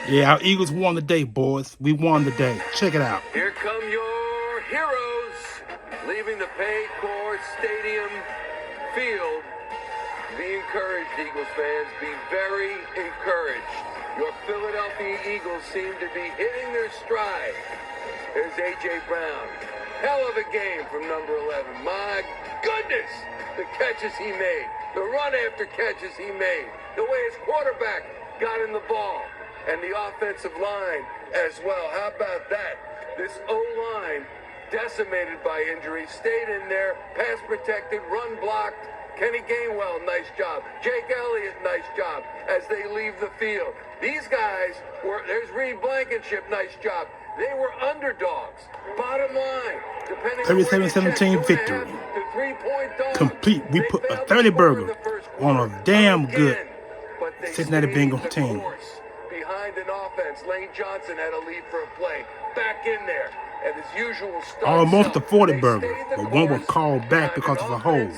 Yeah, our Eagles won the day, boys. We won the day. Check it out. Here come your heroes leaving the Paycor Stadium field. Be encouraged, Eagles fans. Be very encouraged. Your Philadelphia Eagles seem to be hitting their stride. There's A.J. Brown. Hell of a game from number 11. My goodness, the catches he made. The run after catches he made. The way his quarterback got in the ball. And the offensive line as well. How about that? This O-line, decimated by injury, stayed in there, pass protected, run blocked. Kenny Gainwell, nice job. Jake Elliott, nice job as they leave the field. These guys were, there's Reed Blankenship, nice job. They were underdogs. Bottom line, depending on 37-17 victory. Complete. We put a 30 burger on a damn good Cincinnati Bengals team. Behind an offense, Lane Johnson had a lead for a play. Back in there. And his usual start. Almost a 40 burger, but one was called back because of a hole.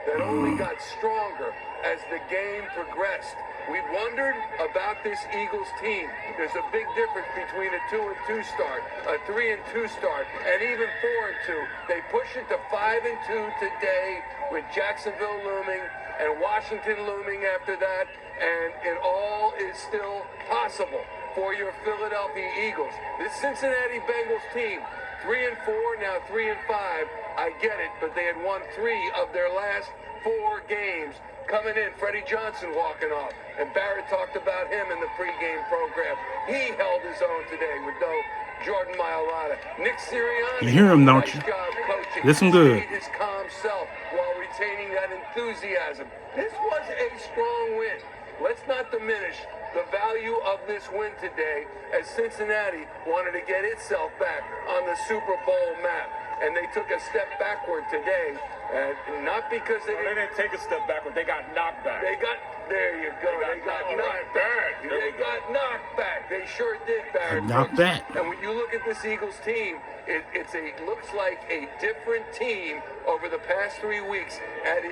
That only got stronger as the game progressed. We wondered about this Eagles team. There's a big difference between a 2-2 start, a 3-2 start, and even 4-2. They push it to 5-2 today with Jacksonville looming and Washington looming after that, and it all is still possible for your Philadelphia Eagles. This Cincinnati Bengals team, 3-4, now 3-5. I get it, but they had won 3 of their last 4 games. Coming in, Freddie Johnson walking off, and Barrett talked about him in the pregame program. He held his own today with no Jordan Mailata. Nick Sirianni, you hear him, don't you? Listen good. His calm self while retaining that enthusiasm. This was a strong win. Let's not diminish the value of this win today, as Cincinnati wanted to get itself back on the Super Bowl map. And they took a step backward today, not because they didn't take a step backward. They got knocked back. There you go. They got knocked back. They got knocked back. They sure did, Barrett. Knocked back. And when you look at this Eagles team, it looks like a different team over the past 3 weeks as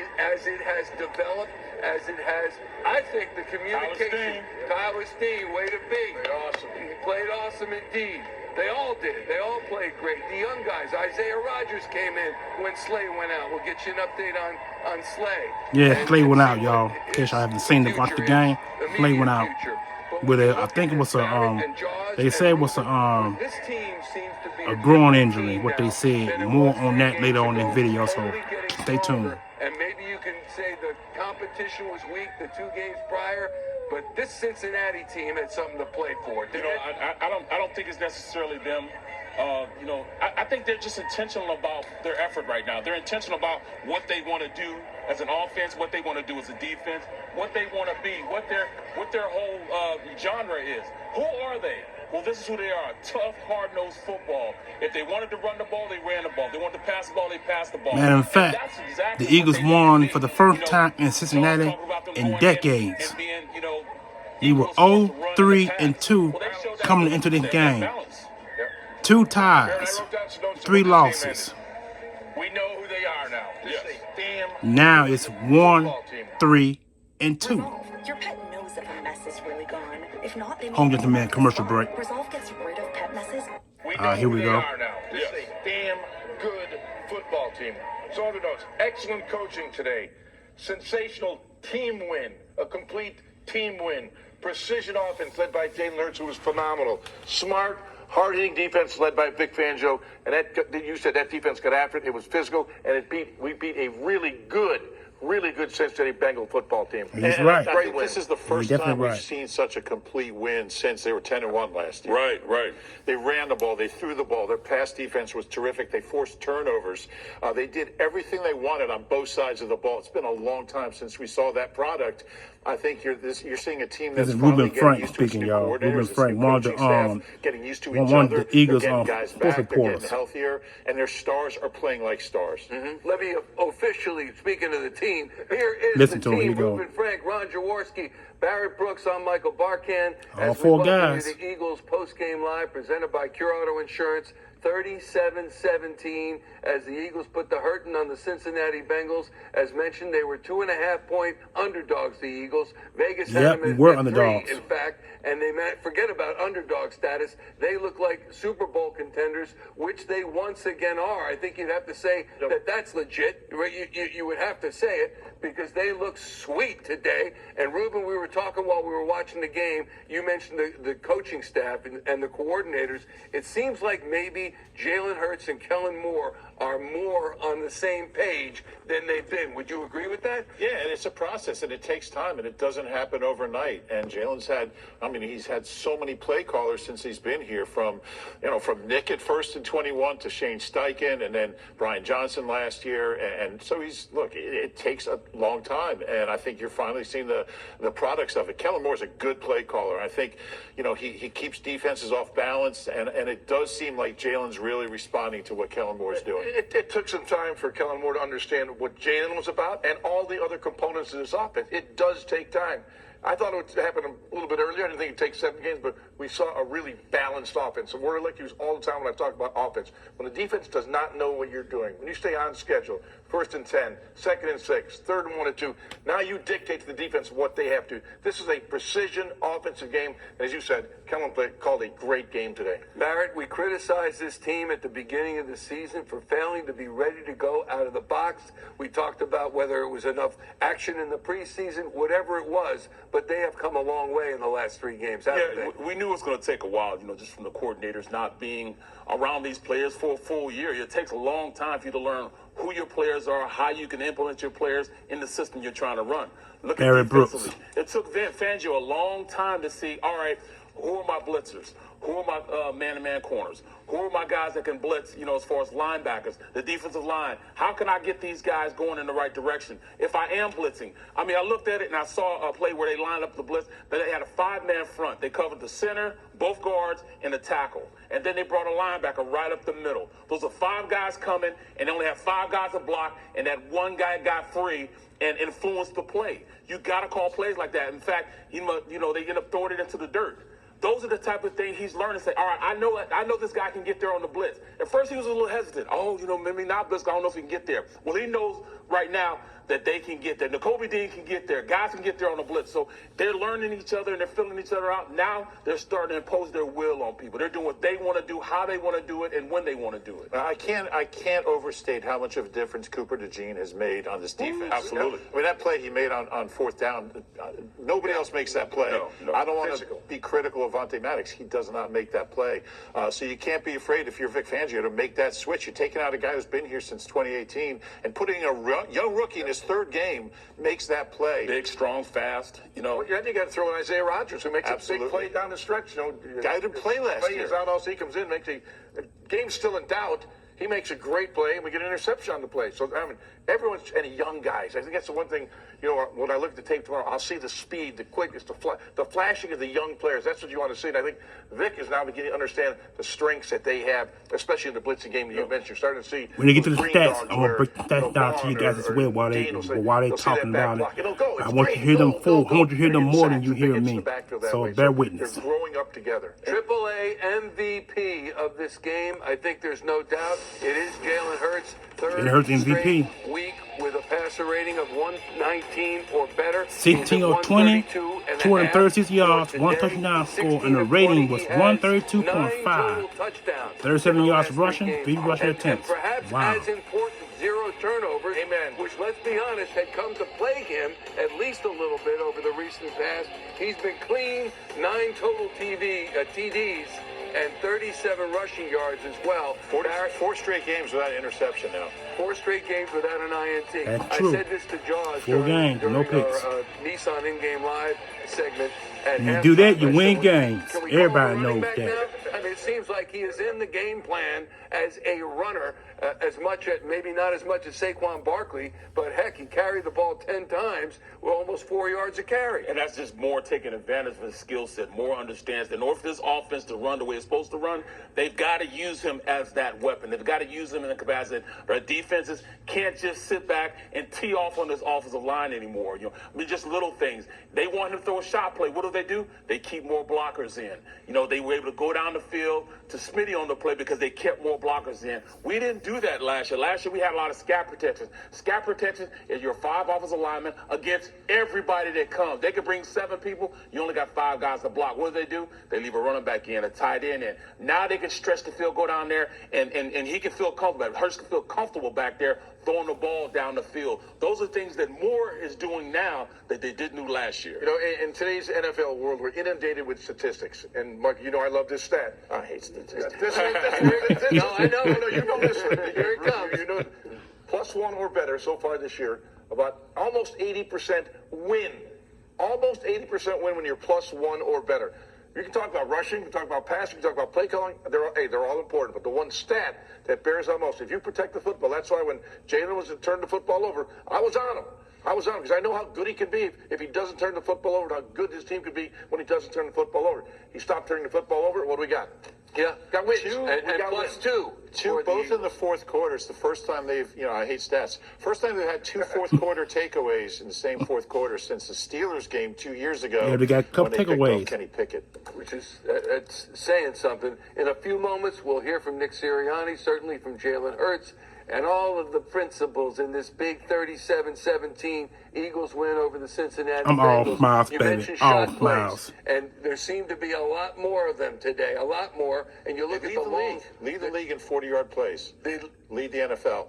it has developed, as it has, I think, the communication. Tyler Steen, way to be. Played awesome. He played awesome indeed. They all did. They all played great. The young guys, Isaiah Rodgers came in when Slay went out. We'll get you an update on Slay. Yeah, Slay went out, y'all. In case I haven't seen it, watch the game. Slay went out with a, I think it was a, they said it was a groin injury, what they said. More on that later on in the video, so stay tuned. And maybe you can say the competition was weak the 2 games prior, but this Cincinnati team had something to play for. I don't think it's necessarily them. I think they're just intentional about their effort right now. They're intentional about what they want to do as an offense, what they want to do as a defense, what they want to be, what their whole genre is. Who are they? Well, this is who they are. Tough, hard-nosed football. If they wanted to run the ball, they ran the ball. If they wanted to pass the ball, they passed the ball. Matter of fact, the Eagles won for the first time in Cincinnati in decades. We were 0-3-2 coming into this game. 2 ties, 3 losses. We know who they are now. Yes. Now it's 1-3-2. Your pet knows if a mess is really gone. If not, they Home gentleman commercial break. Resolve gets rid of pet messes. Here we go. This is a damn good football team. So other notes, excellent coaching today. Sensational team win. A complete team win. Precision offense led by Jalen Hurts, who was phenomenal. Smart, hard-hitting defense led by Vic Fangio. And you said that defense got after it. It was physical, and we beat a really good Cincinnati Bengal football team. He's right. I think this is the first time we've seen such a complete win since they were 10-1 last year. Right. They ran the ball. They threw the ball. Their pass defense was terrific. They forced turnovers. They did everything they wanted on both sides of the ball. It's been a long time since we saw that product. I think you're seeing a team that's finally getting used to its new coordinators. Ruben Frank, one of the getting used to each other. the Eagles they're getting guys back. They're reporters. getting healthier, and their stars are playing like stars. Let me officially, speaking of the team, here is Listen the to him, team. here you go. Ruben Frank, Ron Jaworski, Barrett Brooks, I'm Michael Barkan. All 4 guys. The Eagles post-game live presented by Cure Auto Insurance. 37-17 as the Eagles put the hurting on the Cincinnati Bengals. As mentioned, they were 2.5-point underdogs, the Eagles. Vegas had Yep, them we were at underdogs. 3, in fact, and they forget about underdog status. They look like Super Bowl contenders, which they once again are. I think you'd have to say that that's legit. You would have to say it because they look sweet today. And Ruben, we were talking while we were watching the game. You mentioned the coaching staff and the coordinators. It seems like maybe Jalen Hurts and Kellen Moore are more on the same page than they've been. Would you agree with that? Yeah, and it's a process, and it takes time, and it doesn't happen overnight. And Jalen's he's had so many play callers since he's been here, from Nick at first in 21 to Shane Steichen, and then Brian Johnson last year. And so it takes a long time, and I think you're finally seeing the products of it. Kellen Moore's a good play caller. I think, he keeps defenses off balance, and it does seem like Jalen's really responding to what Kellen Moore's doing. It took some time for Kellen Moore to understand what Jalen was about and all the other components of this offense. It does take time. I thought it would happen a little bit earlier. I didn't think it'd take 7 games, but we saw a really balanced offense. A word I like to use all the time when I talk about offense. When the defense does not know what you're doing, when you stay on schedule, 1st and 10, 2nd and 6, 3rd and 1 and 2, now you dictate to the defense what they have to. This is a precision offensive game. And as you said, Kellen called a great game today. Barrett, we criticized this team at the beginning of the season for failing to be ready to go out of the box. We talked about whether it was enough action in the preseason, whatever it was, but they have come a long way in the last 3 games, haven't they? We knew it was going to take a while, just from the coordinators not being around these players for a full year. It takes a long time for you to learn who your players are, how you can implement your players in the system you're trying to run. Look at Barrett Brooks. defensively. It took Fangio a long time to see, all right, who are my blitzers? Who are my man-to-man corners? Who are my guys that can blitz, as far as linebackers, the defensive line? How can I get these guys going in the right direction if I am blitzing? I looked at it and I saw a play where they lined up the blitz, but they had a 5-man front. They covered the center, both guards, and the tackle. And then they brought a linebacker right up the middle. Those are 5 guys coming, and they only have 5 guys to block, and that one guy got free and influenced the play. You got to call plays like that. In fact, they end up throwing it into the dirt. Those are the type of things he's learning to say, all right, I know this guy can get there on the blitz. At first he was a little hesitant. Maybe not blitz, I don't know if he can get there. Well, he knows right now that they can get there. N'Kobe Dean can get there. Guys can get there on the blitz. So they're learning each other and they're filling each other out. Now they're starting to impose their will on people. They're doing what they want to do, how they want to do it, and when they want to do it. I can't overstate how much of a difference Cooper DeJean has made on this defense. Absolutely. That play he made on 4th down, nobody else makes that play. No. I don't want to be critical of Vontae Maddox. He does not make that play. So you can't be afraid, if you're Vic Fangio, to make that switch. You're taking out a guy who's been here since 2018 and putting a young rookie in his 3rd game makes that play. Big, strong, fast. Well, you got to throw in Isaiah Rodgers, who makes Absolutely. a big play down the stretch. Guy didn't play last year. He's out also. He comes in, makes a game's still in doubt. He makes a great play, and we get an interception on the play. So, everyone's and young guys. I think that's the one thing, when I look at the tape tomorrow, I'll see the speed, the quickness, the flashing of the young players. That's what you want to see. And I think Vic is now beginning to understand the strengths that they have, especially in the blitzing game that you mentioned. You're starting to see. When you get to the green stats, dogs I'm gonna break the stats down to you guys as well while they talking about it. I want you to hear them full. I want you to hear them more than you hear me. So bear witness. They're growing up together. AAA MVP of this game, I think there's no doubt. It is Jalen Hurts. Jalen Hurts MVP. Straight week with a passer rating of 119 or better. 16 of 20, 236 yards, 1 touchdown score, and the rating was 132.5. 37 yards rushing, 3 rushing attempts. Wow. As important, 0 turnovers. Amen. Which, let's be honest, had come to plague him at least a little bit over the recent past. He's been clean, 9 total TDs. And 37 rushing yards as well. 4 straight games without an interception now. 4 straight games without an INT. That's true. I said this to Jaws 4 games, during no picks. our Nissan in-game live segment. When you do that, you win games. Can we call Everybody him a running knows back that. now? It seems like he is in the game plan as a runner, maybe not as much as Saquon Barkley, but heck, he carried the ball 10 times with almost 4 yards a carry. And that's just more taking advantage of his skill set, more understands that in order for this offense to run the way it's supposed to run, they've got to use him as that weapon. They've got to use him in the capacity of a defenses can't just sit back and tee off on this offensive line anymore. Just little things. They want him to throw a shot play. What do? They keep more blockers in. They were able to go down the field to Smitty on the play because they kept more blockers in. We didn't do that last year. Last year we had a lot of scat protection. Scat protection is your 5 offensive linemen against everybody that comes. They could bring 7 people. You only got 5 guys to block. What do? They leave a running back in, a tight end in. Now they can stretch the field, go down there, and he can feel comfortable. Hurts can feel comfortable back there throwing the ball down the field. Those are things that Moore is doing now that they didn't do last year. In today's NFL world, we're inundated with statistics. And, Mark, I love this stat. I hate statistics. No, I know. No, you know this one. Here it comes. +1 or better so far this year. About almost 80% win. Almost 80% win when you're +1 or better. You can talk about rushing, you can talk about passing, you can talk about play calling. They're all important. But the one stat that bears out most, if you protect the football, that's why when Jalen was to turn the football over, I was on him. Because I know how good he can be if he doesn't turn the football over, how good his team could be when he doesn't turn the football over. He stopped turning the football over. What do we got? Yeah, got wins. and got +2. Two, both in the fourth quarter. It's the first time they've, I hate stats. First time they've had 2 fourth quarter takeaways in the same fourth quarter since the Steelers game 2 years ago. Yeah, they got a couple when they picked takeaways. up Kenny Pickett. Which is it's saying something. In a few moments, we'll hear from Nick Sirianni, certainly from Jalen Hurts, and all of the principals in this big 37-17 Eagles win over the Cincinnati I'm all Bengals. miles, You baby. mentioned All shot plays, miles. and there seem to be a lot more of them today, a lot more. And you look at the long... Lead the league in 40-yard plays. Lead the NFL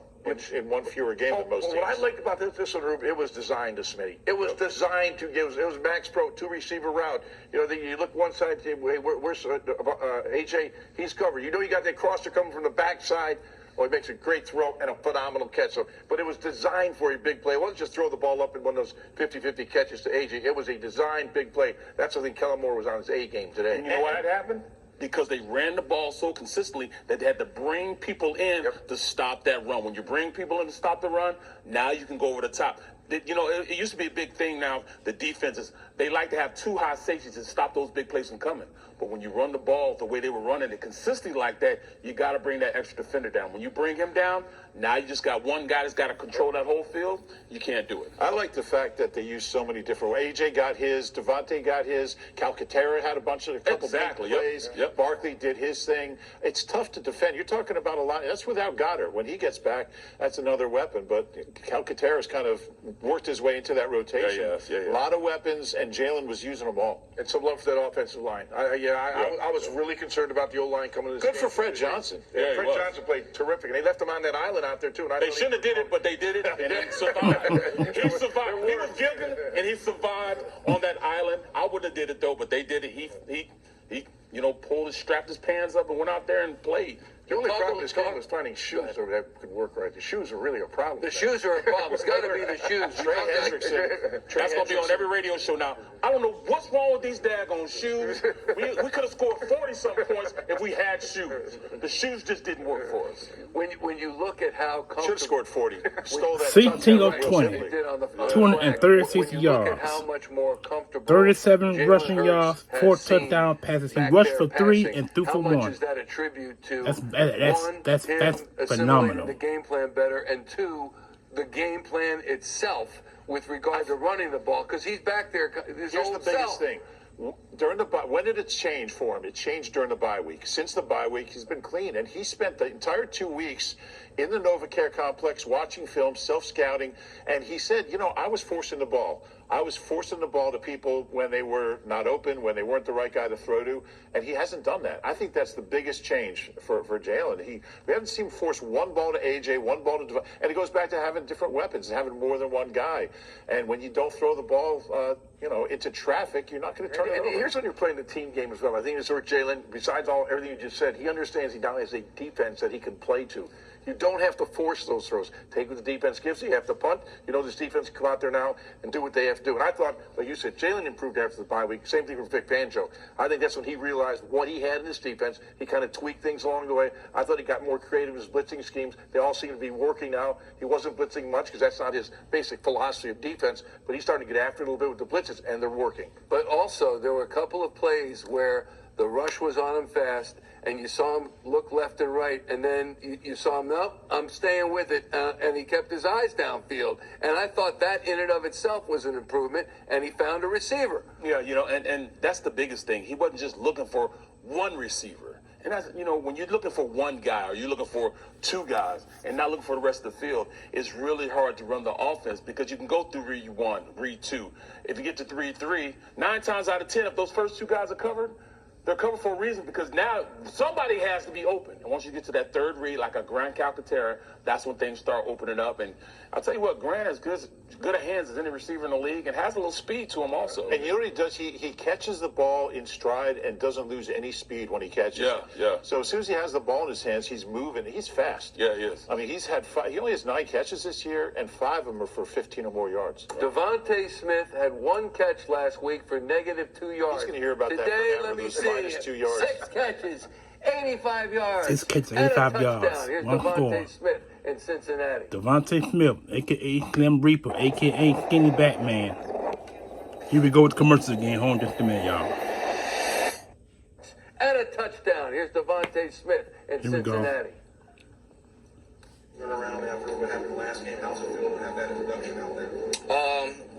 in one fewer game than most teams. What I liked about this one, Rube, it was designed to Smitty. It was designed to give. It was Max Pro 2-receiver route. You look one side. Where's AJ? He's covered. You got that crosser coming from the backside. Well, he makes a great throw and a phenomenal catch. But it was designed for a big play. It wasn't just throw the ball up in one of those 50-50 catches to AJ. It was a designed big play. That's something Kellen Moore was on his A game today. And you know why that happened? Because they ran the ball so consistently that they had to bring people in to stop that run. When you bring people in to stop the run, now you can go over the top. It used to be a big thing now, the defenses, they like to have 2 high safeties to stop those big plays from coming. But when you run the ball the way they were running it consistently like that, you got to bring that extra defender down. When you bring him down, now you just got one guy that's got to control that whole field. You can't do it. I like the fact that they use so many different ways. AJ got his, Devontae got his, Calcaterra had a couple big plays. Yep. Barkley did his thing. It's tough to defend. You're talking about a lot. That's without Goddard. When he gets back, that's another weapon. But Calcaterra's kind of worked his way into that rotation. Yeah. A lot of weapons, and Jalen was using them all. And some love for that offensive line. I was really concerned about the O-line coming to this Good game. for Fred Johnson. Yeah, Fred Johnson played terrific. And they left him on that island out there, too. And They shouldn't have did it, but they did it, and he survived. He survived. He was guilty, and he survived on that island. I wouldn't have did it, though, but they did it. He strapped his pants up and went out there and played. The only problem this game was finding shoes that could work right. The shoes are really a problem. The shoes are a problem. It's got to be the shoes. Trey Hendrickson. That's going to be on every radio show now. I don't know what's wrong with these daggone shoes. We could have scored 40-something points if we had shoes. The shoes just didn't work for us. When you look at how comfortable... Should have scored 40. Stole that 16 of touchdown 20. simply. 236 when you look at yards. how much more comfortable 37 Jalen rushing Hurts yards, has 4 seen touchdown passes. He back rushed there for 3 passing, and threw for how much 1. is that a tribute to That's him assimilating phenomenal. the game plan better, and 2, the game plan itself with regard to running the ball, because he's back there. His Here's old the biggest self. thing. During the when did it change for him? It changed during the bye week. Since the bye week, he's been clean, and he spent the entire 2 weeks in the NovaCare complex watching film, self-scouting, and he said, I was forcing the ball. I was forcing the ball to people when they were not open, when they weren't the right guy to throw to, and he hasn't done that. I think that's the biggest change for Jalen. We haven't seen him force one ball to AJ, one ball to Devon, and it goes back to having different weapons and having more than one guy. And when you don't throw the ball, into traffic, you're not going to turn it over. Here's when you're playing the team game as well. I think it's where Jalen, besides everything you just said, he understands he now has a defense that he can play to. You don't have to force those throws. Take what the defense gives you. You have to punt. This defense can come out there now and do what they have to do. And I thought, like you said, Jalen improved after the bye week. Same thing for Vic Fangio. I think that's when he realized what he had in his defense. He kind of tweaked things along the way. I thought he got more creative in his blitzing schemes. They all seem to be working now. He wasn't blitzing much because that's not his basic philosophy of defense, but he's starting to get after it a little bit with the blitzes, and they're working. But also, there were a couple of plays where The rush was on him fast, and you saw him look left and right, and then you saw him, no, I'm staying with it, and he kept his eyes downfield. And I thought that in and of itself was an improvement, and he found a receiver. Yeah, and that's the biggest thing. He wasn't just looking for one receiver. And that's, when you're looking for one guy or you're looking for two guys and not looking for the rest of the field, it's really hard to run the offense because you can go through read one, read two. If you get to 3-3, 9 times out of 10, if those first two guys are covered, they're covered for a reason because now somebody has to be open. And once you get to that third read, like a Grant Calcaterra, that's when things start opening up. And I'll tell you what, Grant is good at hands as any receiver in the league and has a little speed to him also. And you know what he does? He catches the ball in stride and doesn't lose any speed when he catches it. Yeah. So as soon as he has the ball in his hands, he's moving. He's fast. Yeah, he is. I mean, he only has 9 catches this year, and 5 of them are for 15 or more yards. Devontae Smith had 1 catch last week for -2 yards. He's going to hear about Today, that forever, let me those see, -2 yards. 6 catches, 85 yards. 6 catches, and a 85 touchdown. yards. Here's One Devontae score. Smith in Cincinnati. Devontae Smith, a.k.a. Slim Reaper, a.k.a. Skinny Batman. Here we go with the commercials again. Hold on just a minute, y'all. And a touchdown. Here's Devontae Smith in Here we go. Cincinnati. Around after what happened last game, how's it feel to have that introduction out there?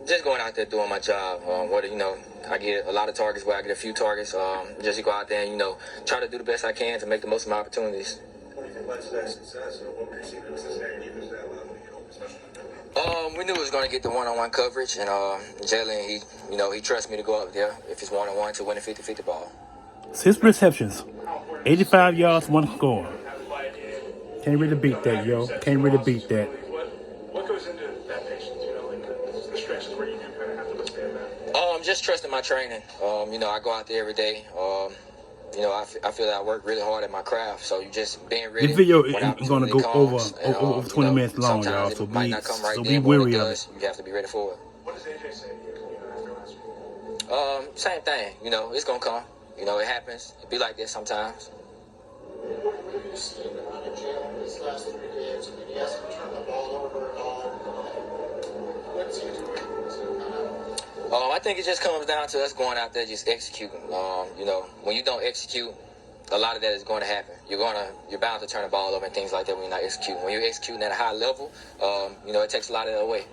Just going out there doing my job. I get a lot of targets where I get a few targets. Just to go out there and, try to do the best I can to make the most of my opportunities. What do you think led to that success? What were you seeing in Cincinnati defense that allowed you to especially? We knew we was going to get the one-on-one coverage, and Jalen, he trusts me to go up there if it's one-on-one to win a 50-50 ball. 6 receptions, 85 yards, 1 score. Can't really beat that, yo. Can't really beat that. What goes into that patience, the stretches where you do kind of have to withstand that? Just trusting my training. I go out there every day. I feel that I work really hard at my craft. So you just being ready. This video when is going to go over 20 minutes long, y'all. So be wary of it. You have to be ready for it. What does AJ say after last week? Same thing. It's gonna come. It happens. It be like this sometimes. What have you seen out of Jalen these last 3 games? I mean, he hasn't turned the ball over at all. What's he doing to I think it just comes down to us going out there just executing. When you don't execute, a lot of that is going to happen. You're bound to turn the ball over and things like that when you're not executing. When you're executing at a high level, it takes a lot of that away.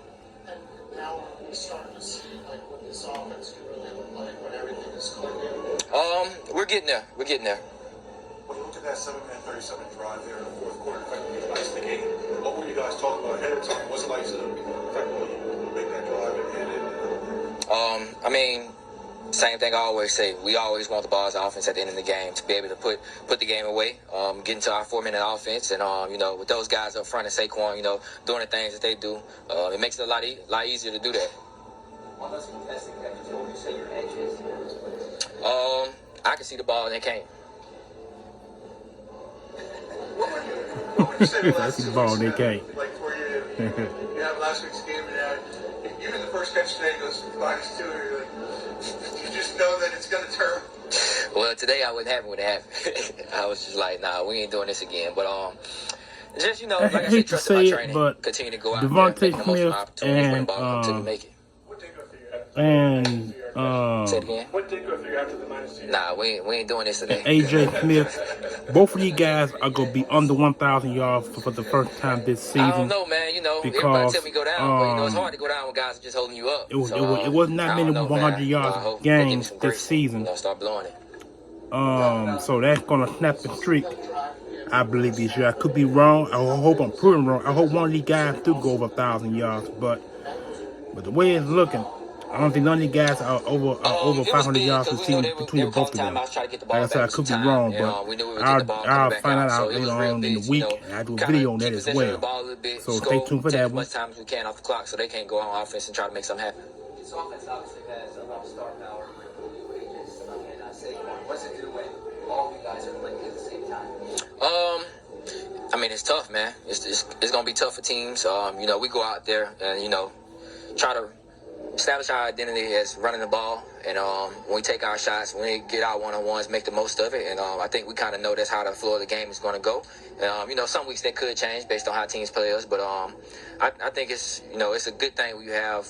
And now we're starting to see what this offense can really look like when everything is clicked in. We're getting there. We're getting there. When you look at that 7-minute, 37 drive there in the fourth quarter, effectively iced the game, what were you guys talking about ahead of time? What's it like to effectively make that drive and end it? Same thing I always say. We always want the ball as offense at the end of the game to be able to put the game away, get into our 4-minute offense, and with those guys up front and Saquon, doing the things that they do, it makes it a lot easier to do that. I can see the ball and they can't. What would you say the last That's the ball, they can't. like for you have last week's game and even the first catch today goes -2. You're like, you just know that it's going to turn. Well, today I wasn't happy with it. I was just like, nah, we ain't doing this again. But just like I hate said, to trusting my say it, training, but continue to go out Devontae there, making the most of my Smith opportunities when the and, ball comes to make it. What did go through your head? And Say it again. What did go through you after the -2? Nah, we ain't doing this today. AJ Smith. Both of these guys are going to be under 1,000 yards for the first time this season. I don't know, man. Everybody because, tell me go down, but it's hard to go down when guys are just holding you up. It was not many 100 yards games this season. Start blowing it. So that's going to snap the streak, I believe, this year. I could be wrong. I hope I'm proven wrong. I hope one of these guys do go over 1,000 yards. But the way it's looking, I don't think none of these guys are over 500 yards this season between the both of them. Like I said, I could be wrong, but I'll find out later on in the week, and I'll do a video on that as well. So stay tuned for that one. As much time as we can off the clock so they can't go on offense and try to make something happen. This offense obviously has a lot of star power. What's it do when all you guys are playing at the same time? It's tough, man. It's gonna be tough for teams. We go out there and try to establish our identity as running the ball, and when we take our shots, when we get our one-on-ones, make the most of it. And I think we kind of know that's how the flow of the game is going to go. Some weeks that could change based on how teams play us, but I think it's a good thing when you have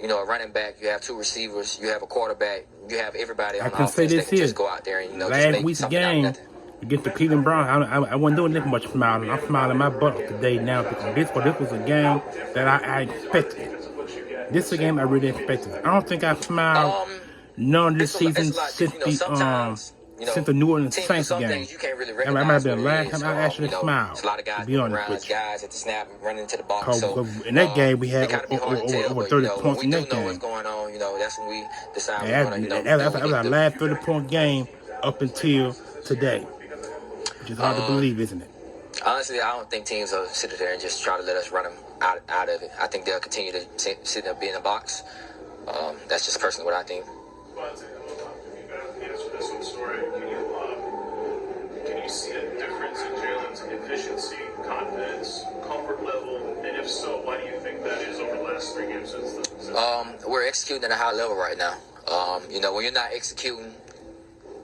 you know, a running back, you have 2 receivers, you have a quarterback, you have everybody on I can offense say that this can here. just go out there and, you know, just Last make week's something out of game nothing. against the Cleveland Browns, I wasn't doing nothing much smiling. I'm smiling my butt off today now because this was a game that I expected. This is a game I really expected. I don't think I smiled none of this season since You know, sometimes, you know, since the New Orleans teams do Saints some game. things you can't really That might recognize have been the what it last is. time I actually You know, smiled, there's a lot of to guys be moving honest around, with you. guys at the snap, running into the box. So In that game, we had it gotta be hard to tell, over but, 30 you know, points when in we that do know what's game. going on, you know, that's when we decide we're And gonna, you know, that do what was we our need to last do. 30-point game up until today, which is hard to believe, isn't it? Honestly, I don't think teams will sit there and just try to let us run them out of it. I think they'll continue to sit there, be in the box. That's just personally what I think. Can you see a difference in Jalen's efficiency, confidence, comfort level, and if so, why do you think that is over the last 3 games since the We're executing at a high level right now. You know, when you're not executing,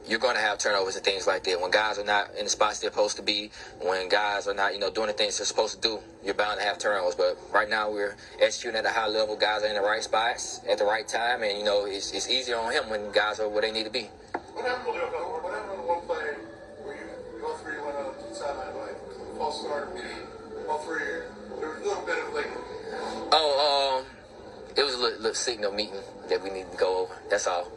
you're going to have turnovers and things like that. When guys are not in the spots they're supposed to be, when guys are not, you know, doing the things they're supposed to do, you're bound to have turnovers. But right now we're executing at a high level. Guys are in the right spots at the right time, and, you know, it's easier on him when guys are where they need to be. What happened on the one play where you all 3 went out to the sideline, like false start, all 3? There was a little bit of like. It was a little signal meeting that we need to go over. That's all.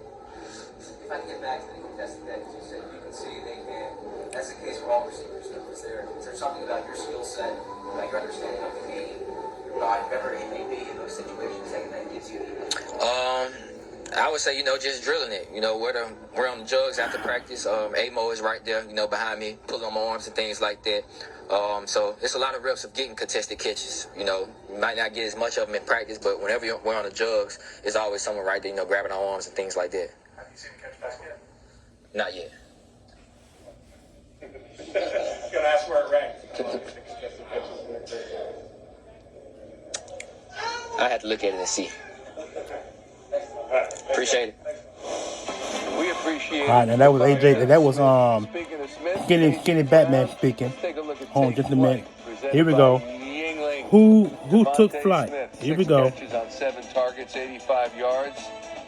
If I can get back to the contested edge, you said you can see they can. That's the case for all receivers. Though. Is there something about your skill set, about your understanding of the game, whatever it may be in those situations that gives you the I would say, you know, just drilling it. You know, we're on the jugs after practice. Amo is right there, you know, behind me, pulling on my arms and things like that. So it's a lot of reps of getting contested catches. You know, you might not get as much of them in practice, but whenever we're on the jugs, there's always someone right there, you know, grabbing our arms and things like that. Have you seen him catch back yet? Not yet. Gonna ask where it ranked. I have to look at it and see. Appreciate it. We appreciate All right, and that was AJ. That was Speaking of Smith, Skinny Batman speaking. take a look at Hold on just a minute. Presented Here we by go. Yingling. Who took Devontae flight? Smith, Here we 6 go. catches on 7 targets, 85 yards,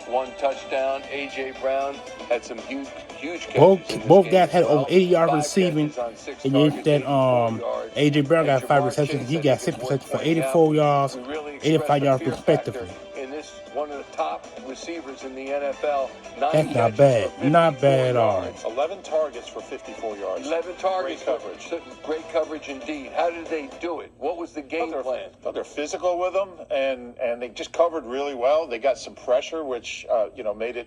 1 touchdown. A.J. Brown had some huge catches. Both guys had over 80 yards receiving, and you that AJ Brown got 5 receptions. He got 6 receptions for 84 yards, 85 yards respectively. In this, one of the top receivers in the NFL. 9 That's not catches bad. for Not 54 bad at all. yards. 11 targets for 54 yards. 11 targets. Great coverage. Great coverage indeed. How did they do it? What was the game plan? Thought they're physical with them, and they just covered really well. They got some pressure, which made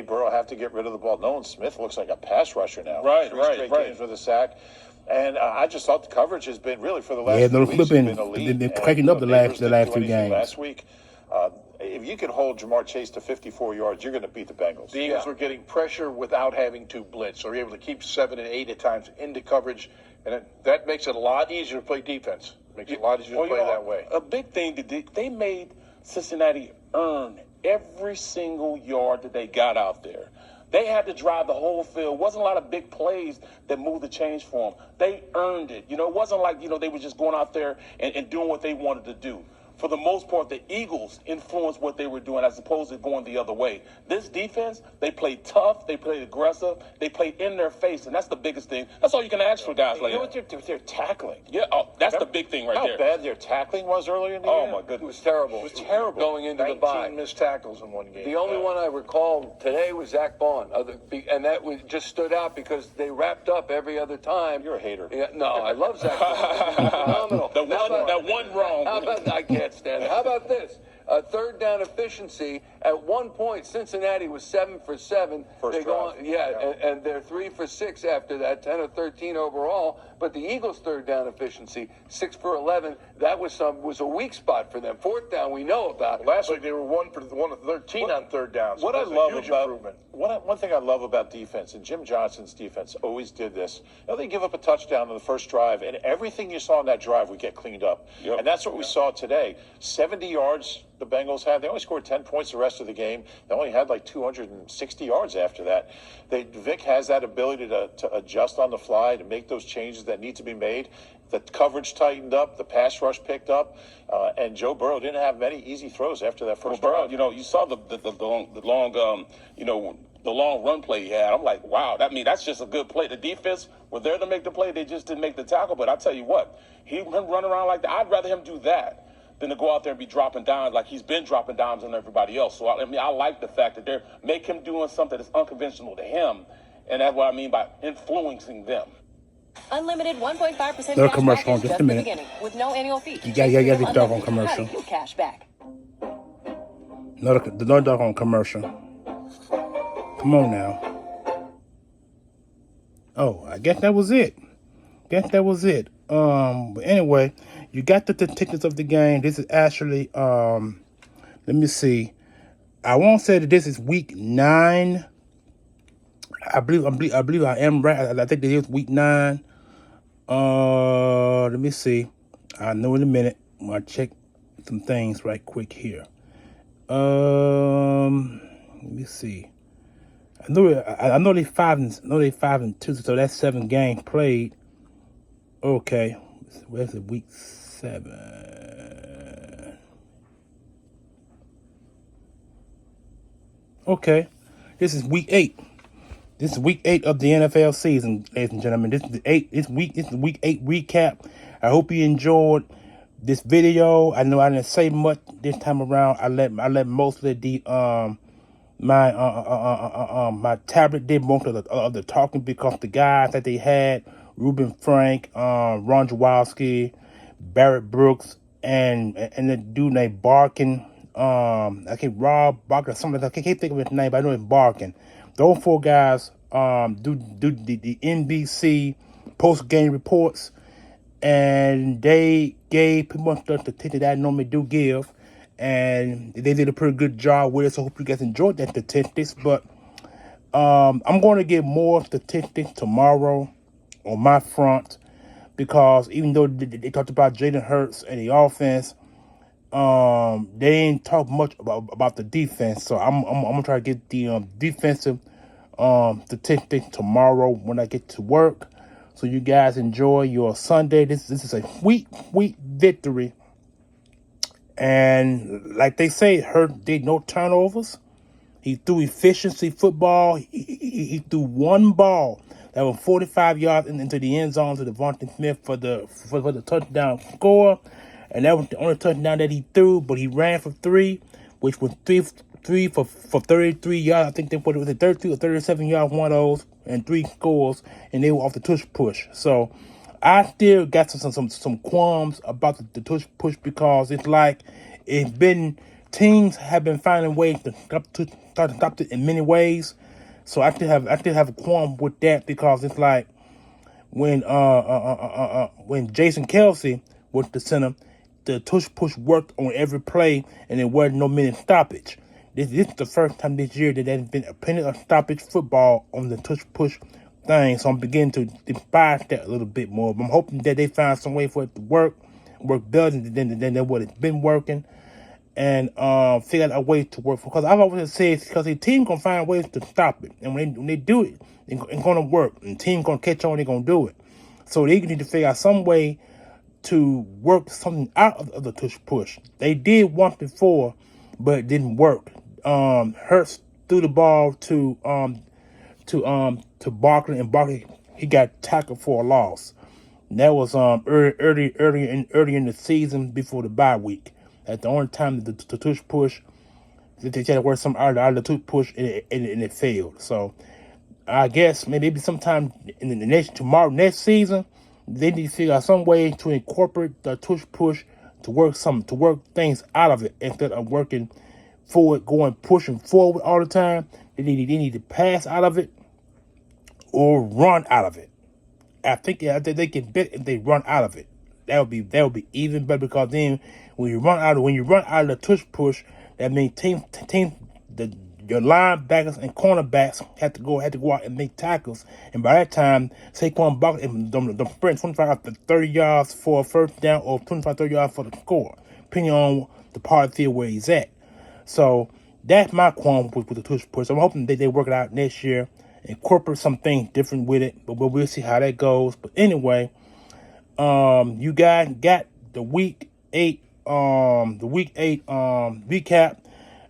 Burrow have to get rid of the ball. Nolan Smith looks like a pass rusher now. Right. Straight games with a sack. And I just thought the coverage has been really for the last Yeah, few they're weeks has flipping. been elite. They're cracking up the last Neighbors didn't do 2 anything games. last week. If you can hold Jamar Chase to 54 yards, you're going to beat the Bengals. The Eagles were getting pressure without having to blitz. So we're able to keep 7 and 8 at times into coverage, and that makes it a lot easier to play defense. Makes it a lot easier to play that way. A big thing they made Cincinnati earn every single yard that they got out there. They had to drive the whole field. It wasn't a lot of big plays that moved the change for them. They earned it. You know, it wasn't like, you know, they were just going out there and doing what they wanted to do. For the most part, the Eagles influenced what they were doing as opposed to going the other way. This defense, they played tough, they played aggressive, they played in their face, and that's the biggest thing. That's all you can ask for guys like You know that. what they're tackling? Yeah, that's the big thing right How there. bad their tackling was earlier in the year? Oh, my It goodness. was terrible. It was terrible. Going into the bye. 19 missed tackles in one game. The only one I recall today was Zach Bond, and that just stood out because they wrapped up every other time. You're a hater. Yeah, no, I love Zach Bond. Phenomenal. That one wrong. How about, I can't stand it. How about this? Third down efficiency. At one point, Cincinnati was 7 for 7. First They go drive. on, and they're 3 for 6 after that, 10 or 13 overall. But the Eagles' third down efficiency, 6 for 11. That was a weak spot for them. Fourth down, we know about. Last week they were 1 of 13 on third down. So What I that's a love huge about improvement. one thing I love about defense, and Jim Johnson's defense always did this. You know, they give up a touchdown on the first drive, and everything you saw in that drive would get cleaned up. Yep. And that's what we saw today. 70 yards the Bengals had. They only scored 10 points the rest rest of the game. They only had like 260 yards after that. Vic has that ability to adjust on the fly, to make those changes that need to be made. The coverage tightened up, the pass rush picked up, and Joe Burrow didn't have many easy throws after that first Burrow, drive. you know, you saw the long run play he had. I'm like, wow, that's just a good play. The defense were there to make the play. They just didn't make the tackle. But I tell you what, him running around like that, I'd rather him do that than to go out there and be dropping dimes like he's been dropping dimes on everybody else. So, I like the fact that they make him doing something that's unconventional to him, and that's what I mean by influencing them. Unlimited 1.5% Another cash commercial back on just just a the minute. beginning with no annual fee. You got the doggone commercial. Cash back. Another doggone commercial. Come on now. Oh, I guess that was it. But anyway, you got the tickets of the game. This is actually let me see. I won't say that this is week 9. I believe I am right. I think it is week 9. Let me see. I know in a minute. I'm gonna check some things right quick here. Let me see. I know they 5-2, so that's 7 games played. Okay, where's it? Week 7. Okay, this is week 8. This is week 8 of the NFL season, ladies and gentlemen. This is the week 8 recap. I hope you enjoyed this video. I know I didn't say much this time around. I let mostly the my tablet did most of the talking because the guys that they had, Reuben Frank, Ron Jaworski, Barrett Brooks, and the dude named Barkin. I can't Rob Barkin or something. I can't think of his name, but I know it's Barkin. Those 4 guys do the NBC post game reports, and they gave pretty much the ticket that I normally do give, and they did a pretty good job with it. So I hope you guys enjoyed that statistics. But I'm going to give more statistics tomorrow on my front, because even though they talked about Jalen Hurts and the offense, they ain't talk much about the defense. So I'm gonna try to get the defensive statistics tomorrow when I get to work. So you guys enjoy your Sunday. This is a sweet victory. And like they say, Hurt did no turnovers. He threw efficiency football. He threw one ball that was 45 yards into the end zone to Devontae Smith for the touchdown score. And that was the only touchdown that he threw, but he ran for 3, which was three for 33 yards. I think it was a 32 or 37 yards, one of those, and 3 scores, and they were off the tush push. So I still got some qualms about the tush push, because it's like teams have been finding ways to stop it in many ways. So I still have a qualm with that, because it's like when Jason Kelsey was the center, the tush push worked on every play, and there wasn't no minute stoppage. This is the first time this year that there's been a penny of stoppage football on the tush push thing. So I'm beginning to despise that a little bit more. But I'm hoping that they find some way for it to work better than what it's been working, and figure out a way to work. Because I've always said, because the team gonna find ways to stop it, and when they do it, it's gonna work. And the team gonna catch on, they're gonna do it. So they need to figure out some way to work something out of the tush push. They did once before, but it didn't work. Hurts threw the ball to Barkley, and Barkley, he got tackled for a loss. And that was early in the season before the bye week. That's the only time the tush push, they tried to work some out of the tush push, and it failed. So I guess maybe sometime in the next season, they need to figure out some way to incorporate the tush push to work things out of it, instead of working forward, pushing forward all the time. They need to pass out of it or run out of it. I think they can bet if they run out of it. That would be even better, because then when you run out of the tush push, that means your linebackers and cornerbacks have to go out and make tackles. And by that time, Saquon Barkley the sprint 25 to 30 yards for a first down, or 25, 30 yards for the score, depending on the part of the field where he's at. So That's my qualm with the tush push. I'm hoping that they work it out next year, incorporate something different with it, but we'll see how that goes. But anyway, you guys got the week 8 recap.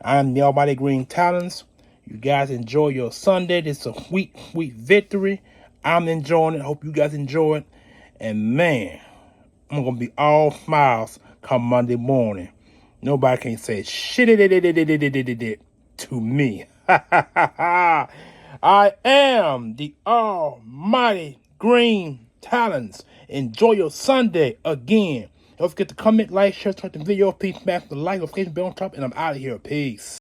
I'm the Almighty Green Talons. You guys enjoy your Sunday. This is a week victory. I'm enjoying it. Hope you guys enjoy it. And man, I'm gonna be all smiles come Monday morning. Nobody can say shit to me. I am the Almighty Green Talons. Enjoy your Sunday again. Don't forget to comment, like, share, turn the video, peace, smash the like, notification bell on top, and I'm out of here. Peace.